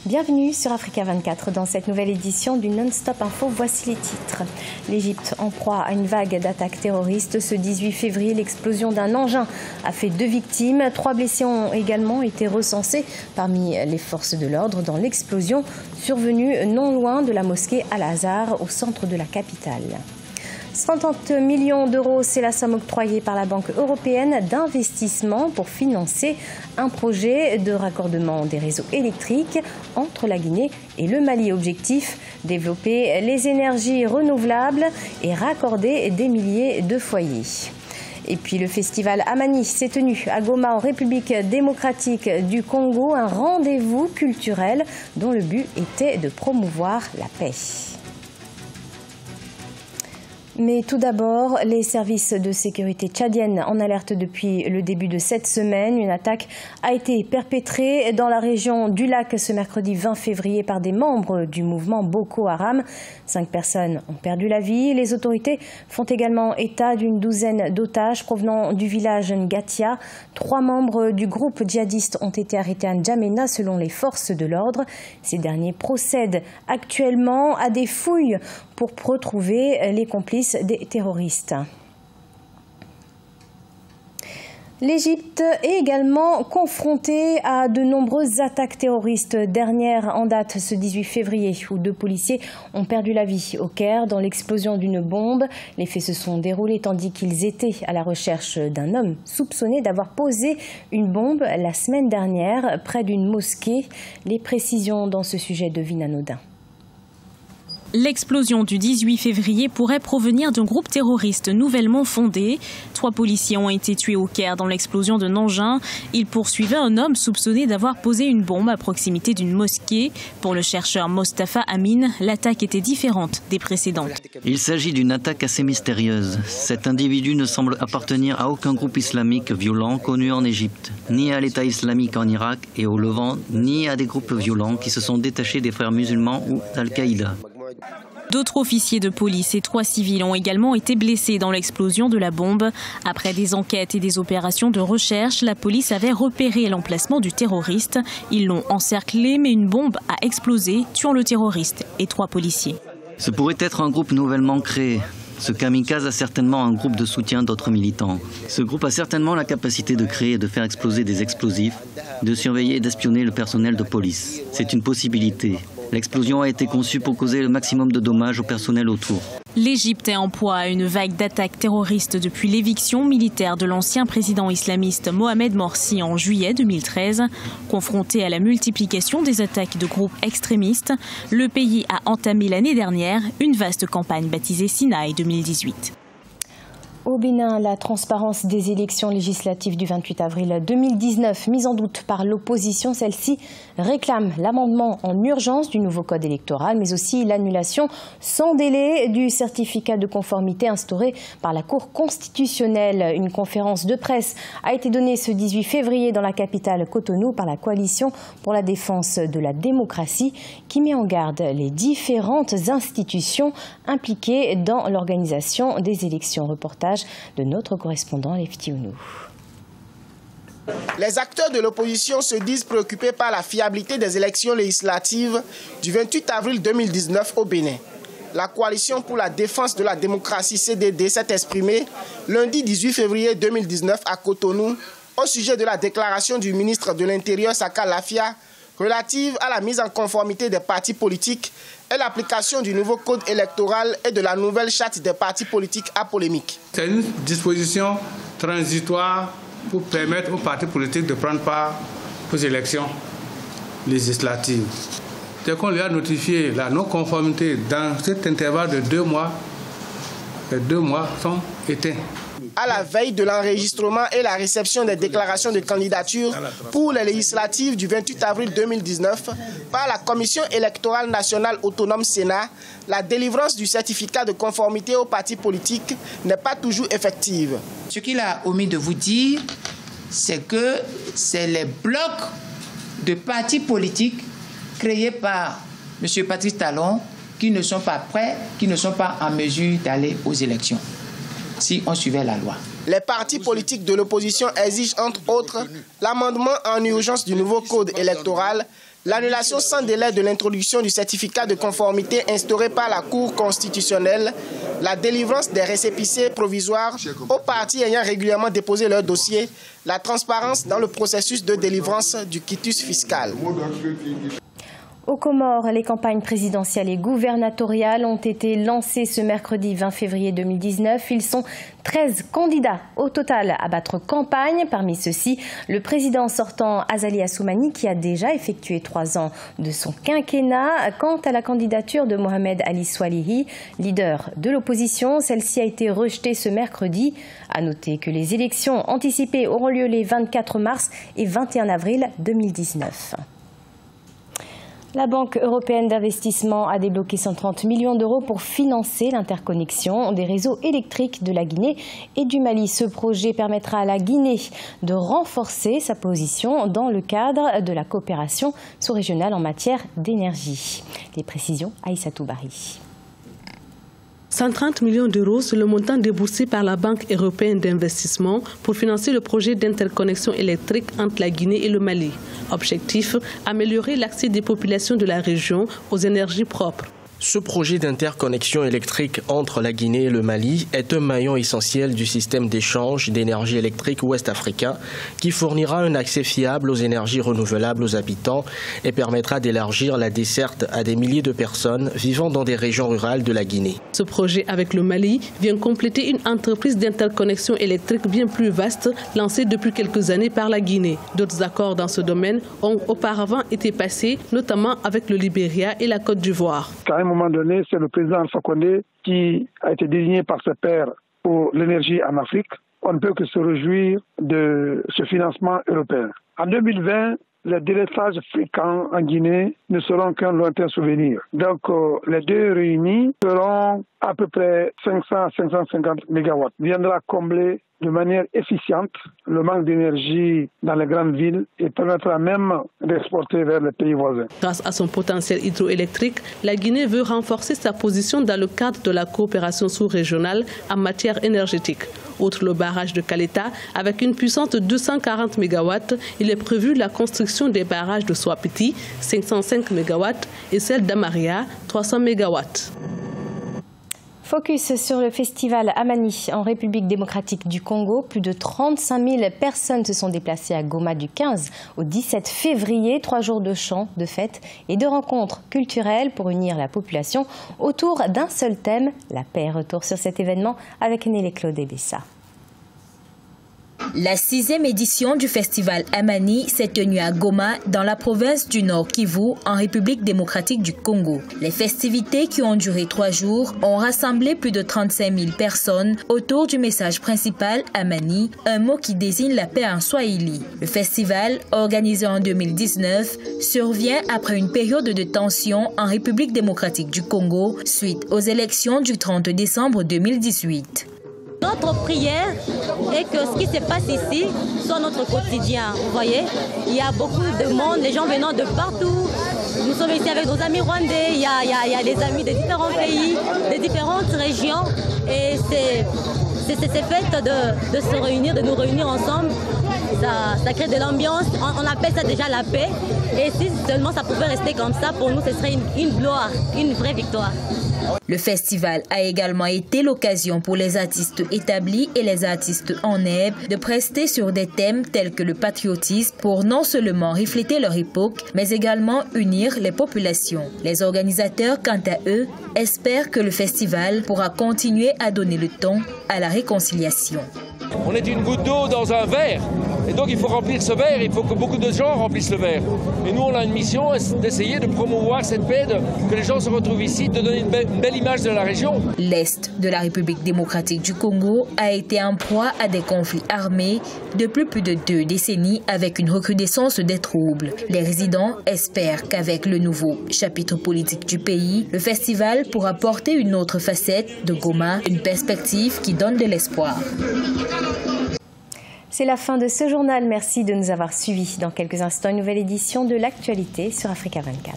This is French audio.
Bienvenue sur Africa 24 dans cette nouvelle édition du Non-Stop Info. Voici les titres. L'Égypte en proie à une vague d'attaques terroristes. Ce 18 février, l'explosion d'un engin a fait 2 victimes. 3 blessés ont également été recensés parmi les forces de l'ordre dans l'explosion survenue non loin de la mosquée Al-Azhar au centre de la capitale. 130 millions d'euros, c'est la somme octroyée par la Banque européenne d'investissement pour financer un projet de raccordement des réseaux électriques entre la Guinée et le Mali. Objectif, développer les énergies renouvelables et raccorder des milliers de foyers. Et puis le festival Amani s'est tenu à Goma en République démocratique du Congo, un rendez-vous culturel dont le but était de promouvoir la paix. Mais tout d'abord, les services de sécurité tchadiennes en alerte depuis le début de cette semaine. Une attaque a été perpétrée dans la région du lac ce mercredi 20 février par des membres du mouvement Boko Haram. 5 personnes ont perdu la vie. Les autorités font également état d'une douzaine d'otages provenant du village Ngatia. 3 membres du groupe djihadiste ont été arrêtés à N'Djamena selon les forces de l'ordre. Ces derniers procèdent actuellement à des fouilles pour retrouver les complices des terroristes. L'Égypte est également confrontée à de nombreuses attaques terroristes. Dernière en date ce 18 février où 2 policiers ont perdu la vie au Caire dans l'explosion d'une bombe. Les faits se sont déroulés tandis qu'ils étaient à la recherche d'un homme soupçonné d'avoir posé une bombe la semaine dernière près d'une mosquée. Les précisions dans ce sujet de Vina Nodin. L'explosion du 18 février pourrait provenir d'un groupe terroriste nouvellement fondé. 3 policiers ont été tués au Caire dans l'explosion d'un engin. Ils poursuivaient un homme soupçonné d'avoir posé une bombe à proximité d'une mosquée. Pour le chercheur Mostafa Amin, l'attaque était différente des précédentes. Il s'agit d'une attaque assez mystérieuse. Cet individu ne semble appartenir à aucun groupe islamique violent connu en Égypte, ni à l'État islamique en Irak et au Levant, ni à des groupes violents qui se sont détachés des frères musulmans ou d'Al-Qaïda. D'autres officiers de police et 3 civils ont également été blessés dans l'explosion de la bombe. Après des enquêtes et des opérations de recherche, la police avait repéré l'emplacement du terroriste. Ils l'ont encerclé, mais une bombe a explosé, tuant le terroriste et 3 policiers. Ce pourrait être un groupe nouvellement créé. Ce kamikaze a certainement un groupe de soutien d'autres militants. Ce groupe a certainement la capacité de créer et de faire exploser des explosifs, de surveiller et d'espionner le personnel de police. C'est une possibilité. L'explosion a été conçue pour causer le maximum de dommages au personnel autour. L'Égypte est en proie à une vague d'attaques terroristes depuis l'éviction militaire de l'ancien président islamiste Mohamed Morsi en juillet 2013. Confronté à la multiplication des attaques de groupes extrémistes, le pays a entamé l'année dernière une vaste campagne baptisée Sinaï 2018. Au Bénin, la transparence des élections législatives du 28 avril 2019, mise en doute par l'opposition, celle-ci réclame l'amendement en urgence du nouveau code électoral, mais aussi l'annulation sans délai du certificat de conformité instauré par la Cour constitutionnelle. Une conférence de presse a été donnée ce 18 février dans la capitale Cotonou par la Coalition pour la défense de la démocratie qui met en garde les différentes institutions impliquées dans l'organisation des élections. Reportage de notre correspondant Lefti Ounou. Les acteurs de l'opposition se disent préoccupés par la fiabilité des élections législatives du 28 avril 2019 au Bénin. La Coalition pour la défense de la démocratie CDD s'est exprimée lundi 18 février 2019 à Cotonou au sujet de la déclaration du ministre de l'Intérieur Saka Lafia relative à la mise en conformité des partis politiques et l'application du nouveau code électoral et de la nouvelle charte des partis politiques à polémique. C'est une disposition transitoire pour permettre aux partis politiques de prendre part aux élections législatives. Dès qu'on lui a notifié la non-conformité dans cet intervalle de 2 mois, les 2 mois sont éteints. À la veille de l'enregistrement et la réception des déclarations de candidature pour les législatives du 28 avril 2019 par la Commission électorale nationale autonome Sénat, la délivrance du certificat de conformité aux partis politiques n'est pas toujours effective. Ce qu'il a omis de vous dire, c'est que c'est les blocs de partis politiques créés par M. Patrice Talon qui ne sont pas prêts, qui ne sont pas en mesure d'aller aux élections. Si on suivait la loi. Les partis politiques de l'opposition exigent entre autres l'amendement en urgence du nouveau code électoral, L'annulation sans délai de l'introduction du certificat de conformité instauré par la Cour constitutionnelle, la délivrance des récépissés provisoires aux partis ayant régulièrement déposé leur dossier, la transparence dans le processus de délivrance du quitus fiscal. Aux Comores, les campagnes présidentielles et gouvernementales ont été lancées ce mercredi 20 février 2019. Ils sont 13 candidats au total à battre campagne. Parmi ceux-ci, le président sortant Azali Assoumani qui a déjà effectué 3 ans de son quinquennat. Quant à la candidature de Mohamed Ali Swalihi, leader de l'opposition, celle-ci a été rejetée ce mercredi. À noter que les élections anticipées auront lieu les 24 mars et 21 avril 2019. La Banque européenne d'investissement a débloqué 130 millions d'euros pour financer l'interconnexion des réseaux électriques de la Guinée et du Mali. Ce projet permettra à la Guinée de renforcer sa position dans le cadre de la coopération sous-régionale en matière d'énergie. Les précisions, Aïssatou Bari. 130 millions d'euros, c'est le montant déboursé par la Banque européenne d'investissement pour financer le projet d'interconnexion électrique entre la Guinée et le Mali. Objectif, améliorer l'accès des populations de la région aux énergies propres. Ce projet d'interconnexion électrique entre la Guinée et le Mali est un maillon essentiel du système d'échange d'énergie électrique ouest-africain qui fournira un accès fiable aux énergies renouvelables aux habitants et permettra d'élargir la desserte à des milliers de personnes vivant dans des régions rurales de la Guinée. Ce projet avec le Mali vient compléter une entreprise d'interconnexion électrique bien plus vaste lancée depuis quelques années par la Guinée. D'autres accords dans ce domaine ont auparavant été passés, notamment avec le Libéria et la Côte d'Ivoire. À un moment donné, c'est le président Alpha Condé qui a été désigné par ses pairs pour l'énergie en Afrique. On ne peut que se réjouir de ce financement européen. En 2020, les délestages fréquents en Guinée ne seront qu'un lointain souvenir. Donc, les deux réunis seront à peu près 500 à 550 mégawatts. Viendra combler de manière efficiente le manque d'énergie dans les grandes villes et permettra même d'exporter vers les pays voisins. Grâce à son potentiel hydroélectrique, la Guinée veut renforcer sa position dans le cadre de la coopération sous-régionale en matière énergétique. Outre le barrage de Caleta, avec une puissance de 240 MW, il est prévu la construction des barrages de Swapiti, 505 MW, et celle d'Amaria, 300 MW. Focus sur le festival Amani en République démocratique du Congo. Plus de 35 000 personnes se sont déplacées à Goma du 15 au 17 février. 3 jours de chants, de fêtes et de rencontres culturelles pour unir la population autour d'un seul thème, la paix. Retour sur cet événement avec Nelly Claude Bessa. La 6e édition du festival Amani s'est tenue à Goma, dans la province du Nord Kivu, en République démocratique du Congo. Les festivités qui ont duré 3 jours ont rassemblé plus de 35 000 personnes autour du message principal Amani, un mot qui désigne la paix en Swahili. Le festival, organisé en 2019, survient après une période de tension en République démocratique du Congo suite aux élections du 30 décembre 2018. Notre prière est que ce qui se passe ici soit notre quotidien. Vous voyez, il y a beaucoup de monde, les gens venant de partout. Nous sommes ici avec nos amis rwandais, il y a des amis de différents pays, de différentes régions. Et c'est cette fête de se réunir, de nous réunir ensemble. Ça crée de l'ambiance, on appelle ça déjà la paix. Et si seulement ça pouvait rester comme ça, pour nous, ce serait une gloire, une vraie victoire. Le festival a également été l'occasion pour les artistes établis et les artistes en herbe de prester sur des thèmes tels que le patriotisme pour non seulement refléter leur époque, mais également unir les populations. Les organisateurs, quant à eux, espèrent que le festival pourra continuer à donner le ton à la réconciliation. On est une goutte d'eau dans un verre. Et donc il faut remplir ce verre, il faut que beaucoup de gens remplissent le verre. Et nous on a une mission d'essayer de promouvoir cette paix, que les gens se retrouvent ici, de donner une belle image de la région. L'Est de la République démocratique du Congo a été en proie à des conflits armés depuis plus de 2 décennies avec une recrudescence des troubles. Les résidents espèrent qu'avec le nouveau chapitre politique du pays, le festival pourra porter une autre facette de Goma, une perspective qui donne de l'espoir. C'est la fin de ce journal. Merci de nous avoir suivis. Dans quelques instants, une nouvelle édition de l'actualité sur Africa 24.